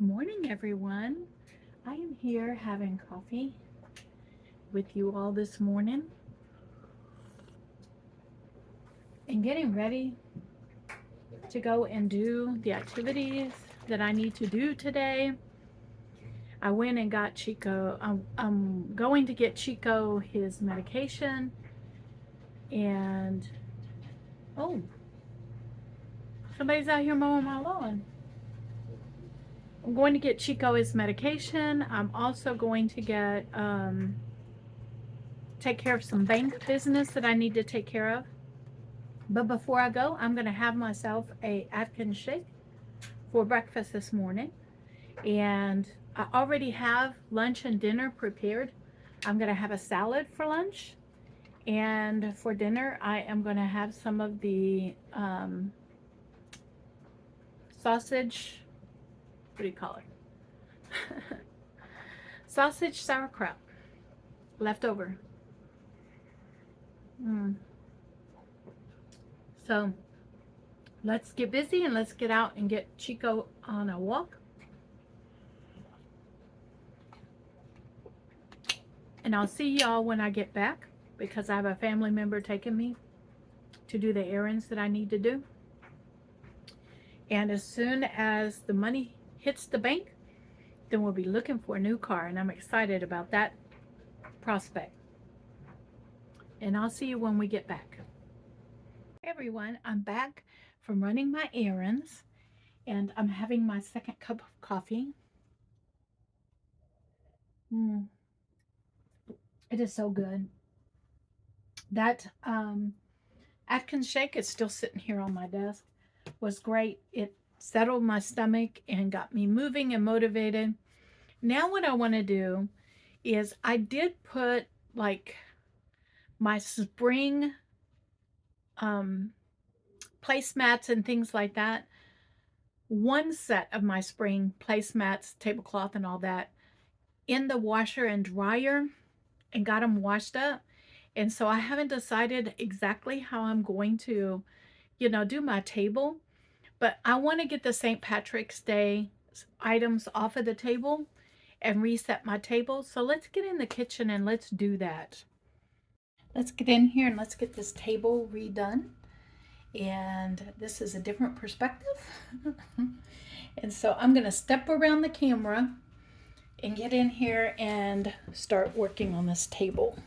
Morning, everyone. I am here having coffee with you all this morning and getting ready to go and do the activities that I need to do today. I went and got Chico. I'm going to get Chico his medication, and oh, somebody's out here mowing my lawn. I'm going to get Chico his medication. I'm also going to get take care of some bank business that I need to take care of. But before I go, I'm going to have myself a Atkins shake for breakfast this morning. And I already have lunch and dinner prepared. I'm going to have a salad for lunch. And for dinner, I am going to have some of the sausage, what do you call it? Sausage sauerkraut left over. So let's get busy and let's get out and get Chico on a walk. And I'll see y'all when I get back, because I have a family member taking me to do the errands that I need to do. And as soon as the money hits the bank, then we'll be looking for a new car, and I'm excited about that prospect. And I'll see you when we get back. Hey everyone, I'm back from running my errands, and I'm having my second cup of coffee. It is so good. That Atkins shake is still sitting here on my desk. Was great. It settled my stomach and got me moving and motivated. Now what I want to do is I did put like my spring placemats and things like that. One set of my spring placemats, tablecloth and all that, in the washer and dryer and got them washed up. And so I haven't decided exactly how I'm going to, do my table. But I want to get the St. Patrick's Day items off of the table and reset my table. So let's get in the kitchen and let's do that. Let's get in here and let's get this table redone. And this is a different perspective. And so I'm going to step around the camera and get in here and start working on this table.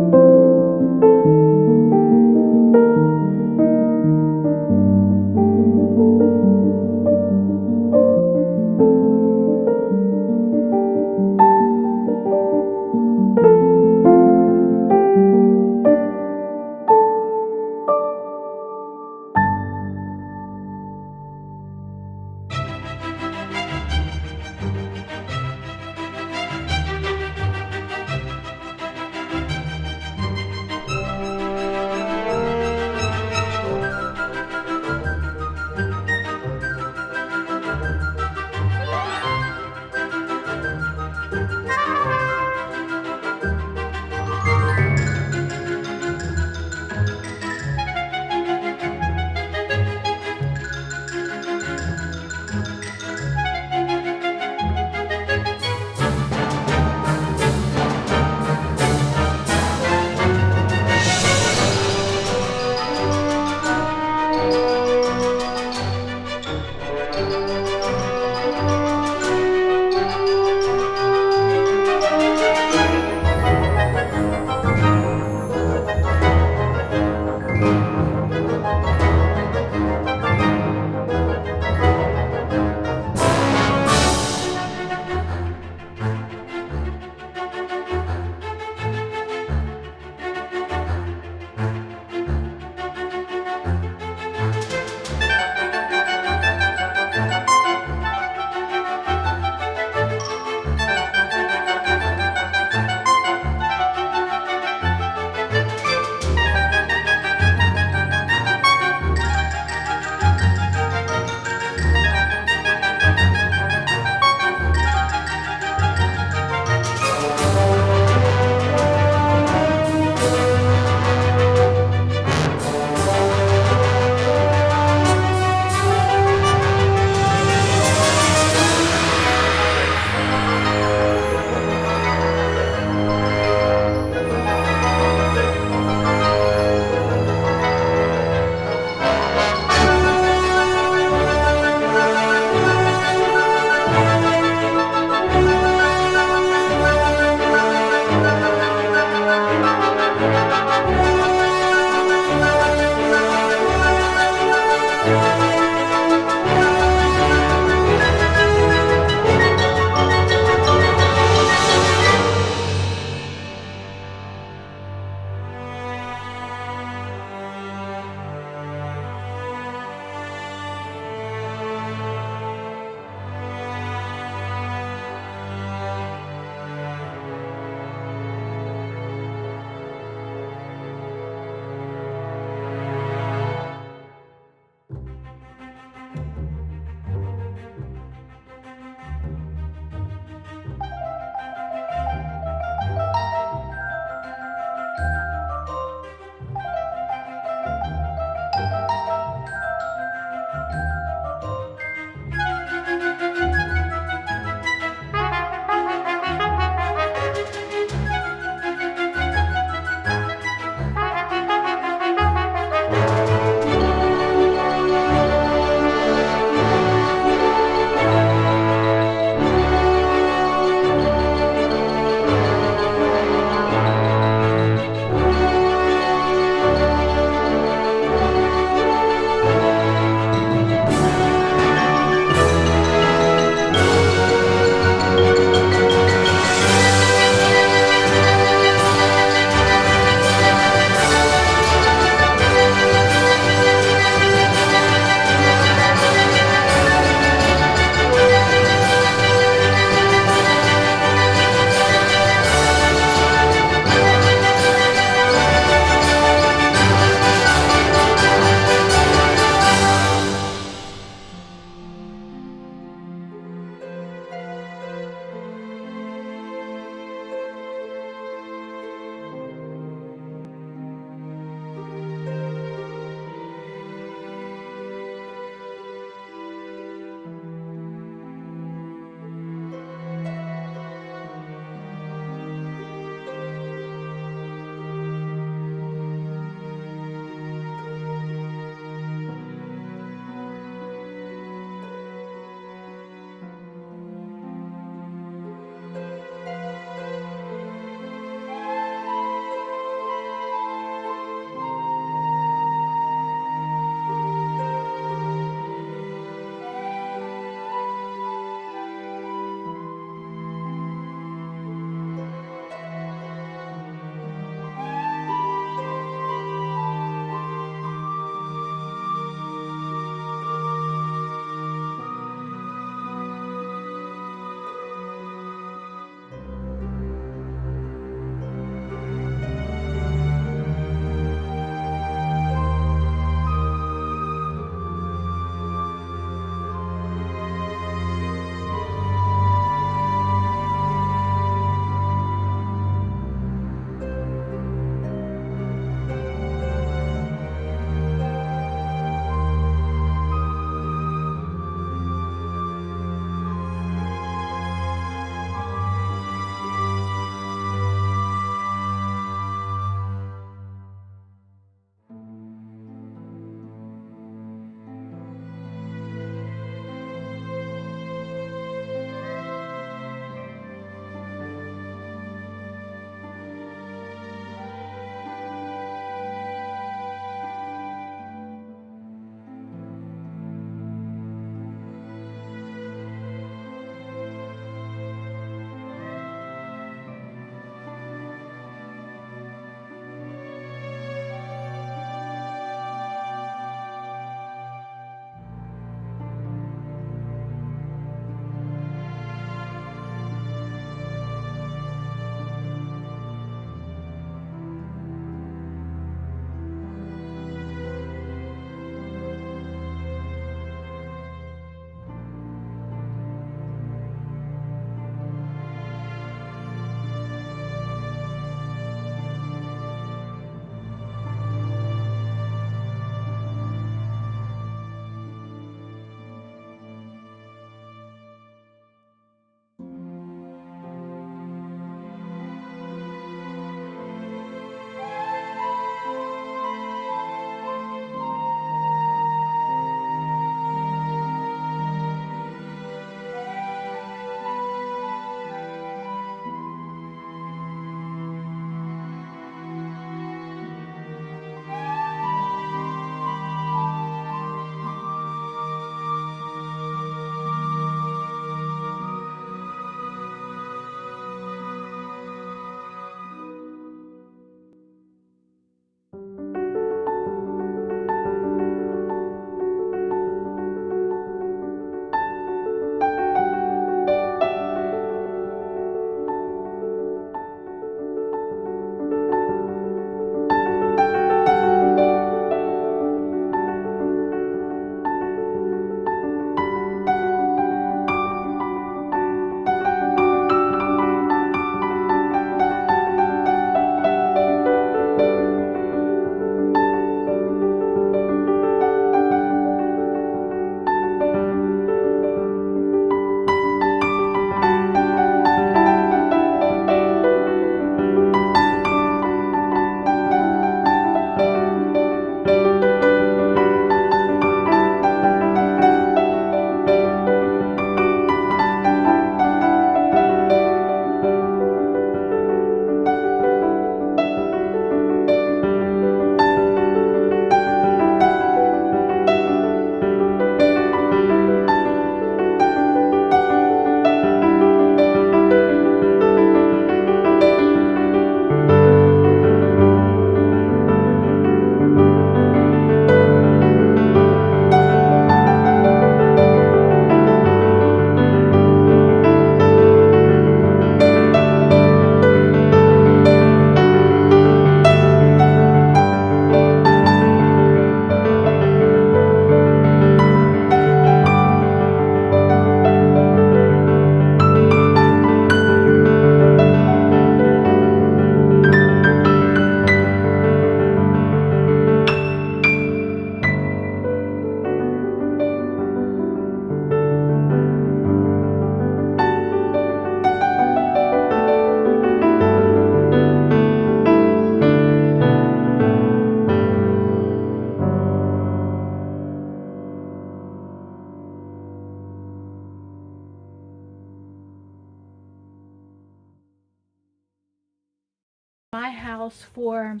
house for,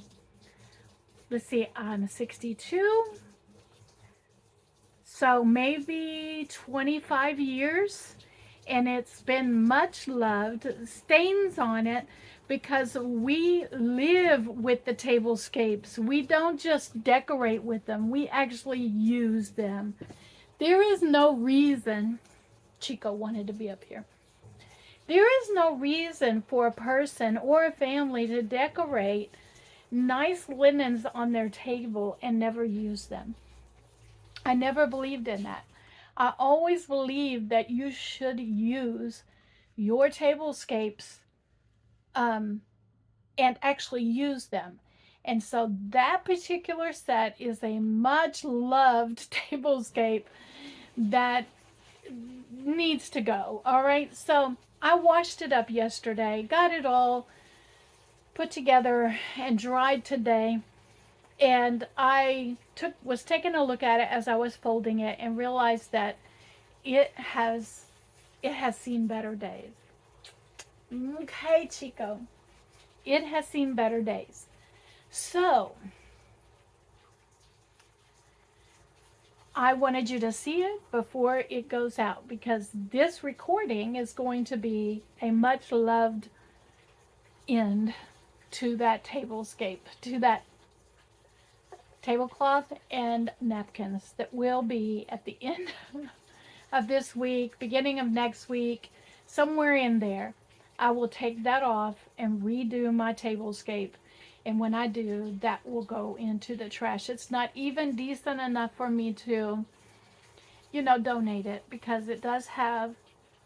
let's see, I'm 62. So maybe 25 years. And it's been much loved. Stains on it because we live with the tablescapes. We don't just decorate with them. We actually use them. There is no reason, Chico wanted to be up here. There is no reason for a person or a family to decorate nice linens on their table and never use them. I never believed in that. I always believed that you should use your tablescapes and actually use them. And so that particular set is a much loved tablescape that needs to go. All right. So I washed it up yesterday, got it all put together and dried today. And I was taking a look at it as I was folding it and realized that it has seen better days. Okay, Chico. It has seen better days. So, I wanted you to see it before it goes out because this recording is going to be a much loved end to that tablescape, to that tablecloth and napkins that will be at the end of this week, beginning of next week, somewhere in there. I will take that off and redo my tablescape. And when I do, that will go into the trash. It's not even decent enough for me to, donate it because it does have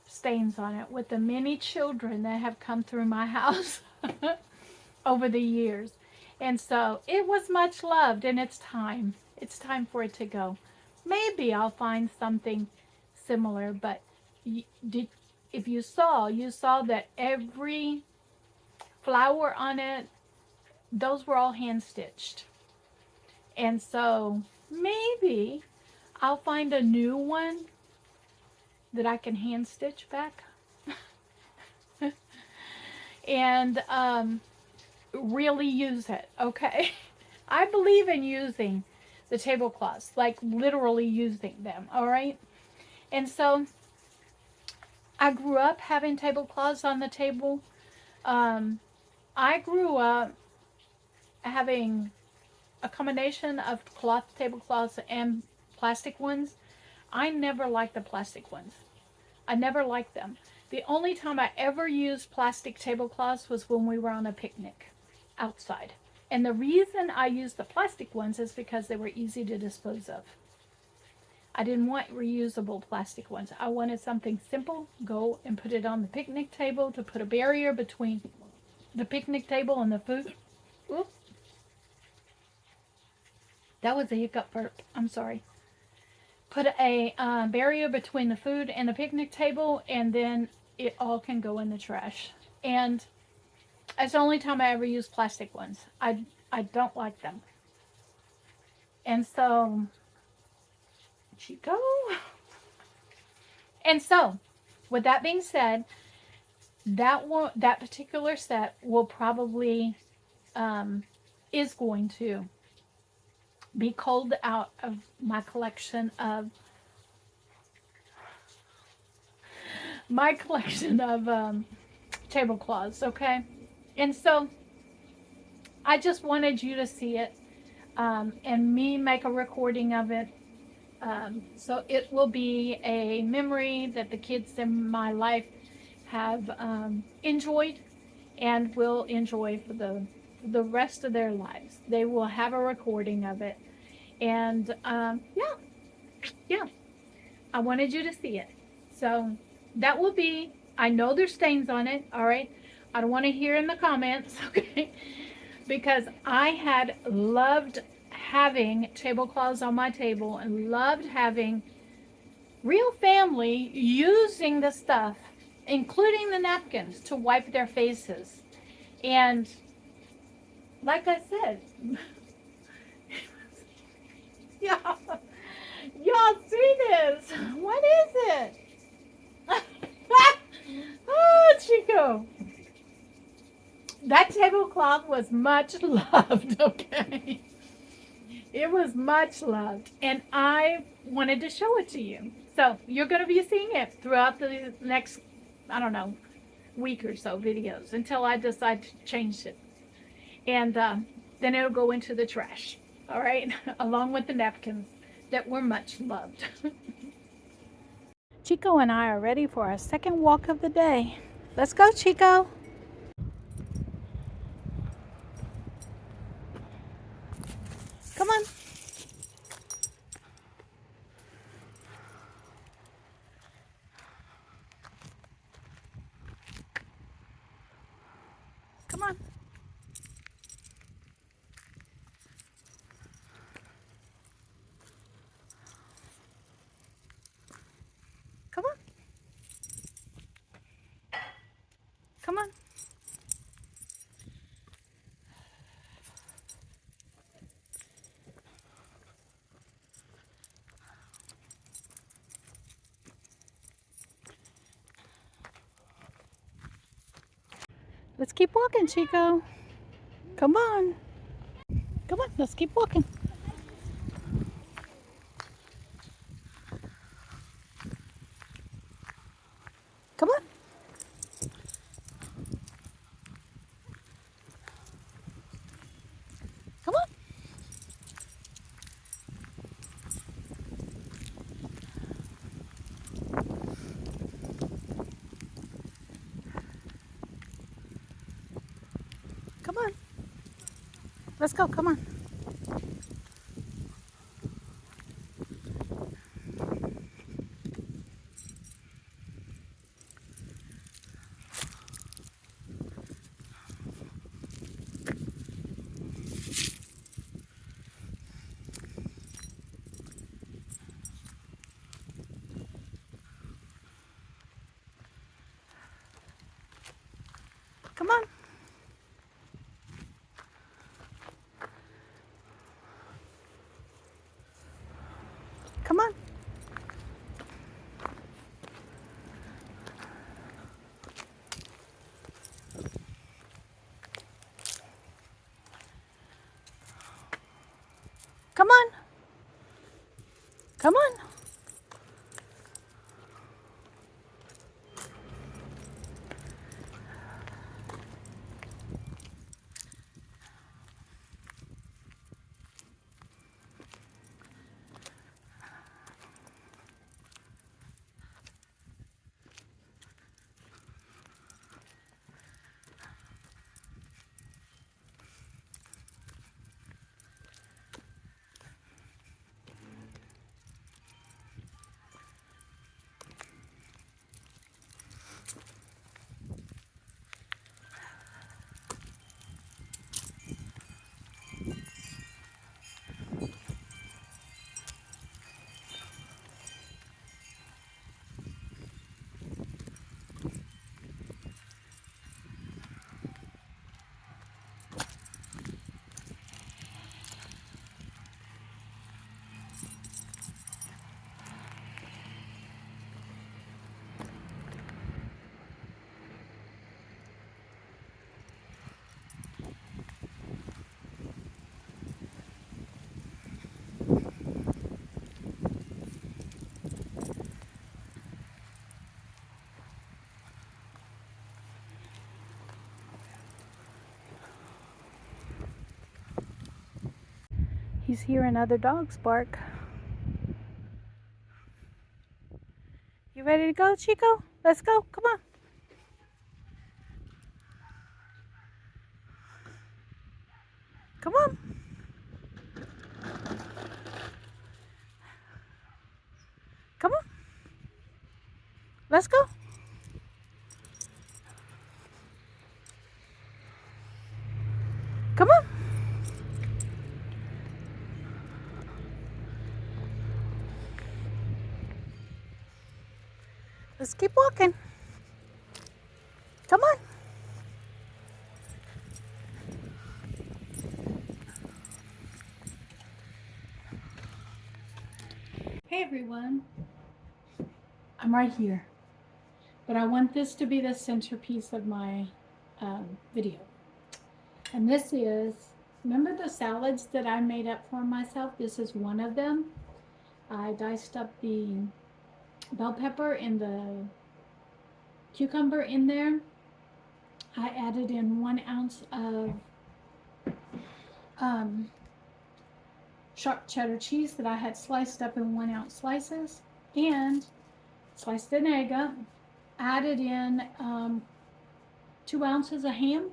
stains on it with the many children that have come through my house over the years. And so it was much loved and it's time. It's time for it to go. Maybe I'll find something similar, but if you saw that every flower on it, those were all hand stitched. And so maybe I'll find a new one that I can hand stitch back and really use it. Okay. I believe in using the tablecloths, like literally using them. All right. And so I grew up having tablecloths on the table. I grew up having a combination of cloth tablecloths and plastic ones. I never liked the plastic ones. I never liked them. The only time I ever used plastic tablecloths was when we were on a picnic outside. And the reason I used the plastic ones is because they were easy to dispose of. I didn't want reusable plastic ones. I wanted something simple. Go and put it on the picnic table to put a barrier between the picnic table and the food. Oops. That was a hiccup burp. I'm sorry. Put a barrier between the food and the picnic table, and then it all can go in the trash. And it's the only time I ever use plastic ones. I don't like them. And so, Chico. And so, with that being said, that particular set will probably is going to be culled out of my collection of tablecloths, okay? And so I just wanted you to see it and me make a recording of it. So it will be a memory that the kids in my life have enjoyed and will enjoy for the rest of their lives. They will have a recording of it. And yeah, I wanted you to see it. So that will be, I know there's stains on it, all right? I don't want to hear in the comments, okay? Because I had loved having tablecloths on my table and loved having real family using the stuff, including the napkins, to wipe their faces. And like I said, y'all see this? What is it? Oh, Chico. That tablecloth was much loved, okay? It was much loved, and I wanted to show it to you. So you're going to be seeing it throughout the next, I don't know, week or so videos until I decide to change it. And then it'll go into the trash, all right? Along with the napkins that were much loved. Chico and I are ready for our second walk of the day. Let's go, Chico. Come on. Come on. Come on. Come on. Let's keep walking, Chico. Come on. Come on, let's keep walking. Come on. Come on. Come on. Let's go. Come on. Come on. Come on. Come on. Come on. He's hearing other dogs bark. You ready to go, Chico? Let's go. Come on. Come on. Come on. Let's go. Come on. Let's keep walking. Come on. Hey everyone. I'm right here. But I want this to be the centerpiece of my video. And this is, remember the salads that I made up for myself? This is one of them. I diced up the bell pepper and the cucumber in there. I added in 1 ounce of um, sharp cheddar cheese that I had sliced up in 1 ounce slices, and sliced an egg up. Added in 2 ounces of ham,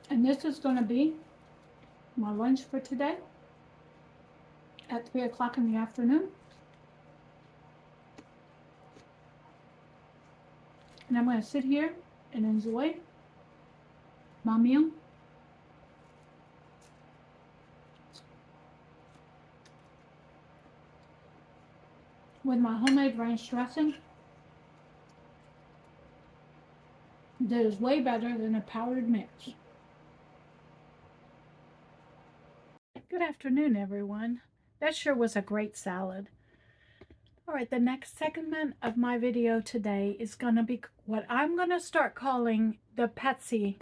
and this is going to be my lunch for today at 3 o'clock in the afternoon. And I'm going to sit here and enjoy my meal. With my homemade ranch dressing that is way better than a powdered mix. Good afternoon, everyone. That sure was a great salad. All right, the next segment of my video today is going to be what I'm going to start calling the Patsy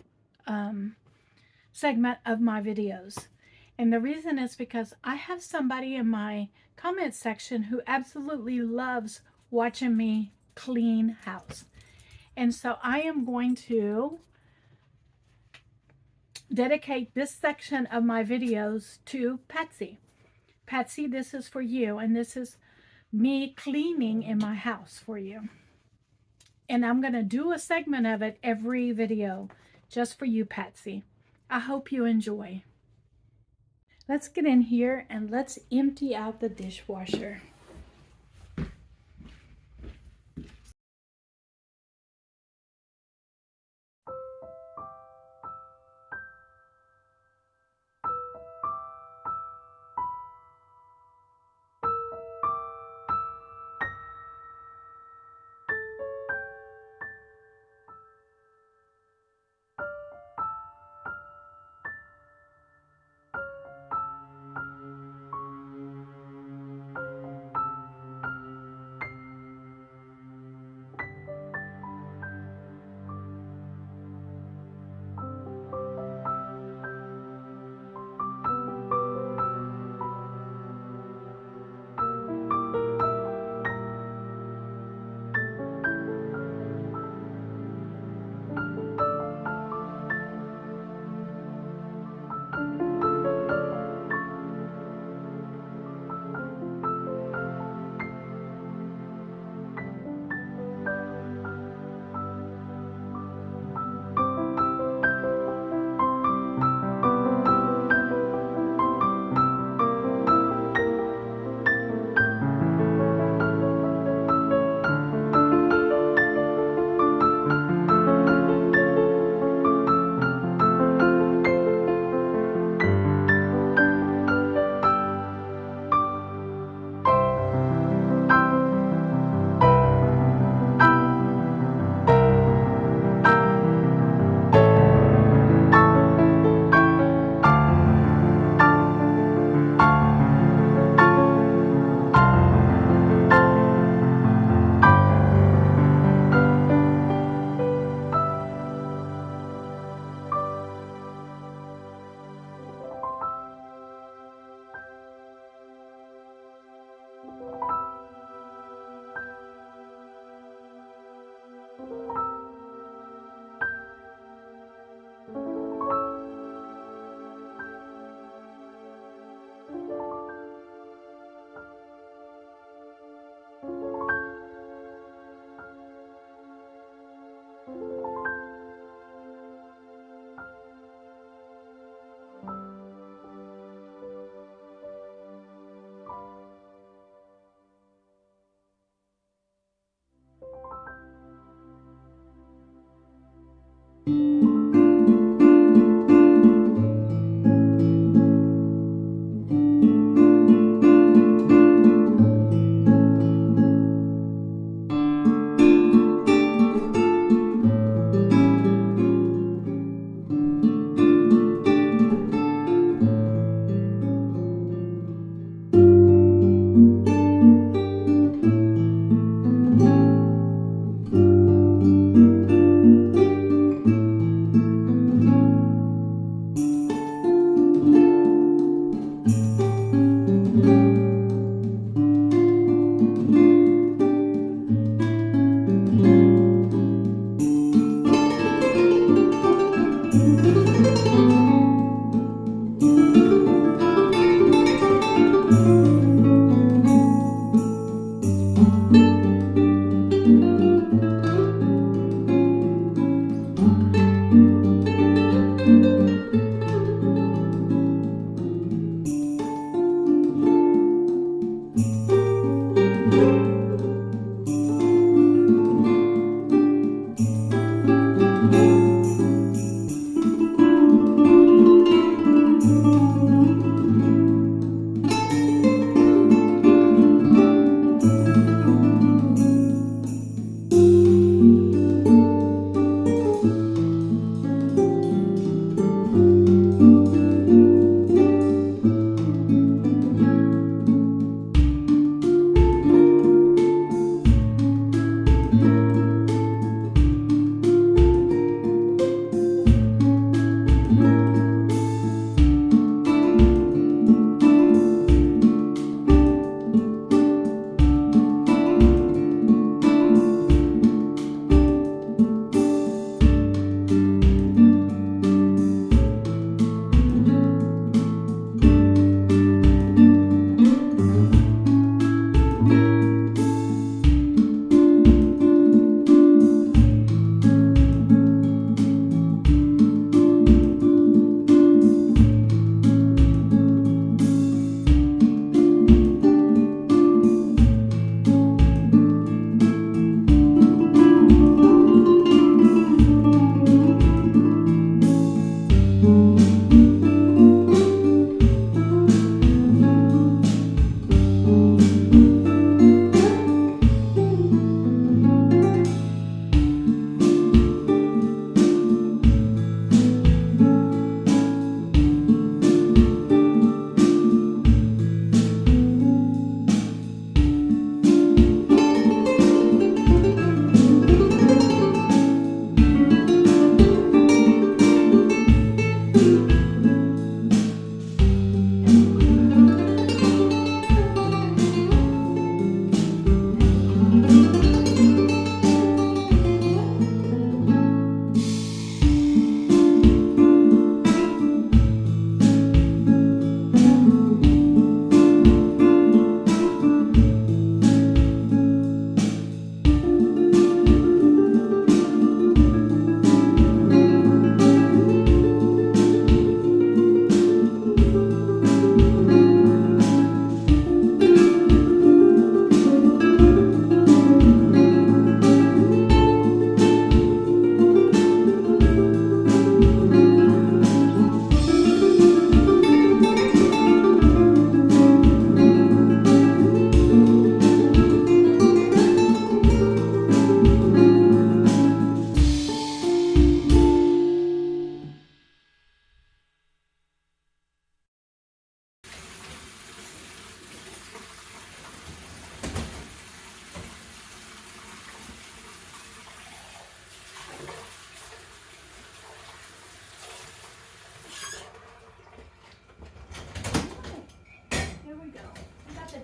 segment of my videos. And the reason is because I have somebody in my comment section who absolutely loves watching me clean house. And so I am going to dedicate this section of my videos to Patsy. Patsy, this is for you, and this is me cleaning in my house for you. And I'm going to do a segment of it every video just for you, Patsy. I hope you enjoy. Let's get in here and let's empty out the dishwasher.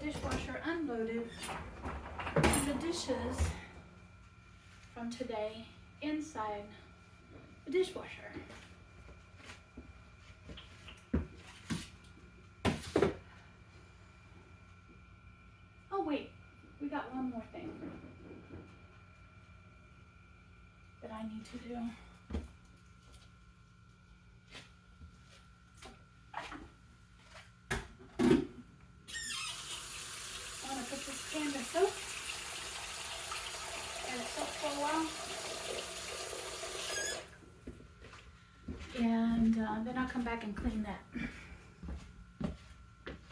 dishwasher unloaded and the dishes from today inside the dishwasher. Oh wait, we got one more thing that I need to do. I want to put this can to soak and it soak for a while. And then I'll come back and clean that.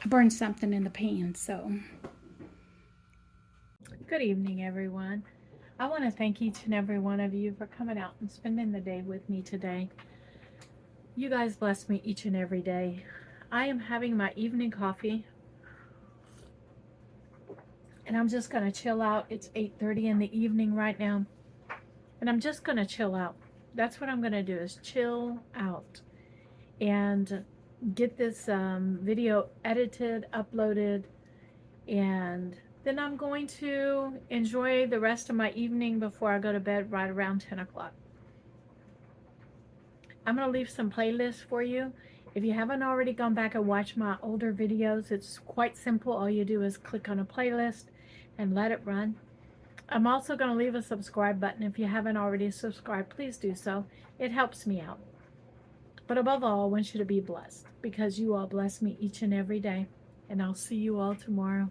I burned something in the pan, so. Good evening, everyone. I want to thank each and every one of you for coming out and spending the day with me today. You guys bless me each and every day. I am having my evening coffee, and I'm just going to chill out. It's 8:30 in the evening right now, and I'm just going to chill out. That's what I'm going to do, is chill out and get this video edited, uploaded, and then I'm going to enjoy the rest of my evening before I go to bed right around 10 o'clock. I'm going to leave some playlists for you. If you haven't already gone back and watched my older videos, it's quite simple. All you do is click on a playlist and let it run. I'm also going to leave a subscribe button. If you haven't already subscribed, please do so. It helps me out. But above all, I want you to be blessed, because you all bless me each and every day. And I'll see you all tomorrow.